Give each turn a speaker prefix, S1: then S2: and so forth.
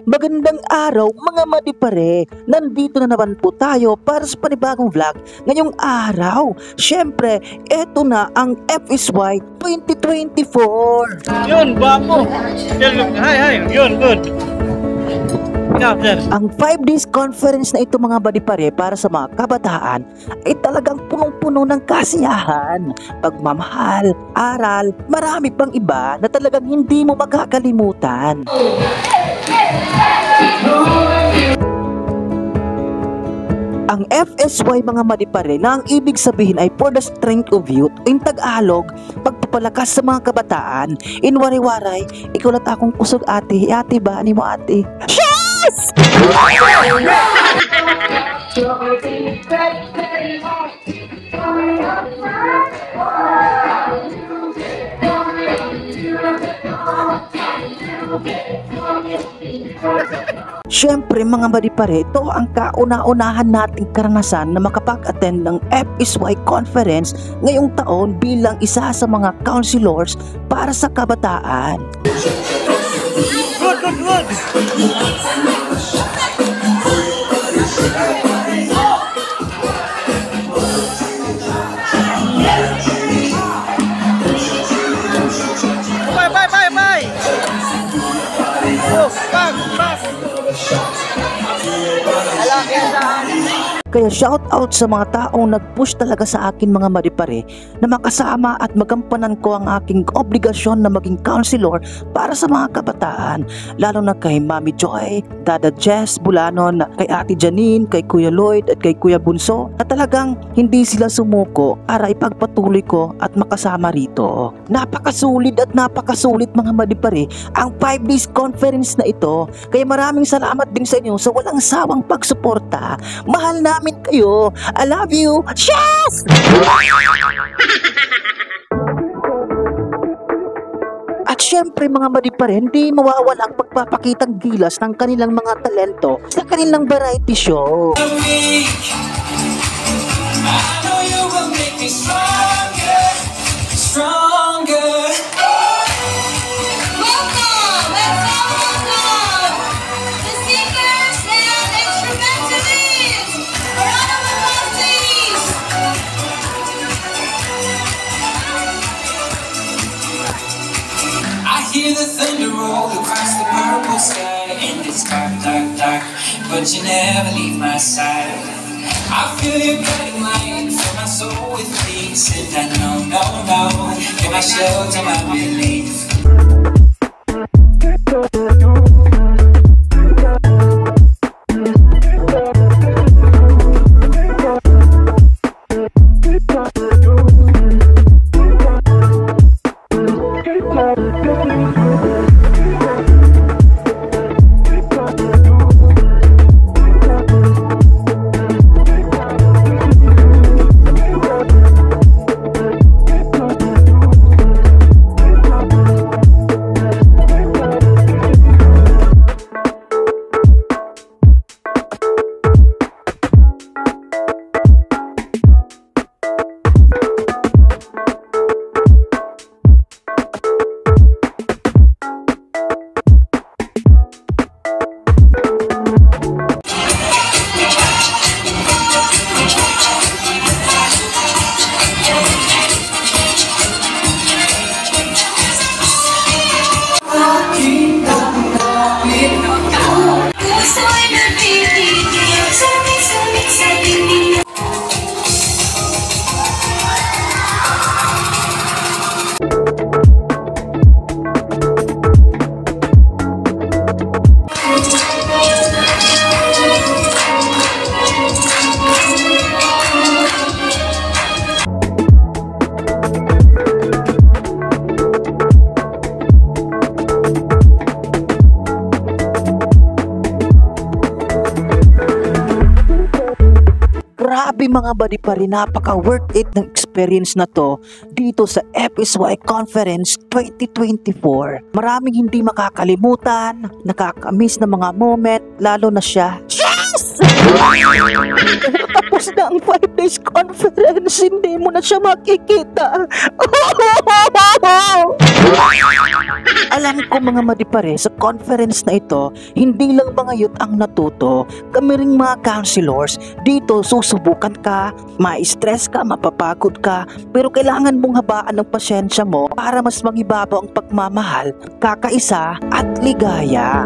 S1: Magandang araw mga madipare! Nandito na naman po tayo para sa panibagong vlog ngayong araw. Syempre, eto na ang FSY 2024.
S2: Yun, guwapo. Hi. Yun, good.
S1: Ang 5 days conference na ito mga madipare para sa mga kabataan ay talagang punong-puno ng kasiyahan, pagmamahal, aral, marami pang iba na talagang hindi mo makakalimutan. Ang FSY mga madipare na ang ibig sabihin ay for the strength of youth, in Tagalog, pagpapalakas sa mga kabataan. In wari-waray, ikaw lang akong kusog ate, ate ba? Ani mo ate? Yes! Siyempre mga madipare, ito ang kauna-unahan nating karanasan na makapag-attend ng FSY conference ngayong taon bilang isa sa mga counselors para sa kabataan.
S2: Good. Bye. Oh, back.
S1: Kaya shout out sa mga taong nag-push talaga sa akin mga madipare na makasama at magampanan ko ang aking obligasyon na maging counselor para sa mga kabataan. Lalo na kay Mami Joy, Dada Jess Bulanon, kay Ate Janine, kay Kuya Lloyd at kay Kuya Bunso na talagang hindi sila sumuko para ipagpatuloy ko at makasama rito. Napakasulit mga madipare ang 5 days conference na ito. Kaya maraming salamat din sa inyo sa walang sawang pagsuporta. Mahal namin kayo. I love you. Yes! At syempre mga madipare, hindi mawawala ang pagpapakitang gilas ng kanilang mga talento sa kanilang variety show.
S3: Hear the thunder roll across the purple sky, and it's dark, but you never leave my side. I feel your guiding light, fill my soul with peace, and I know, you're my shelter, my relief.
S1: mga buddy pa rin, napaka worth it ng experience na to dito sa FSY Conference 2024. Maraming hindi makakalimutan, nakakamiss na mga moment, lalo na siya. Yes! Tapos na ang 5 days conference, hindi mo na siya makikita. Alam ko mga madipare, sa conference na ito, hindi lang mga youth ang natuto, kami ring mga counselors, dito susubukan ka, ma-stress ka, mapapagod ka, pero kailangan mong habaan ng pasyensya mo para mas mangibabaw ang pagmamahal, kakaisa at ligaya.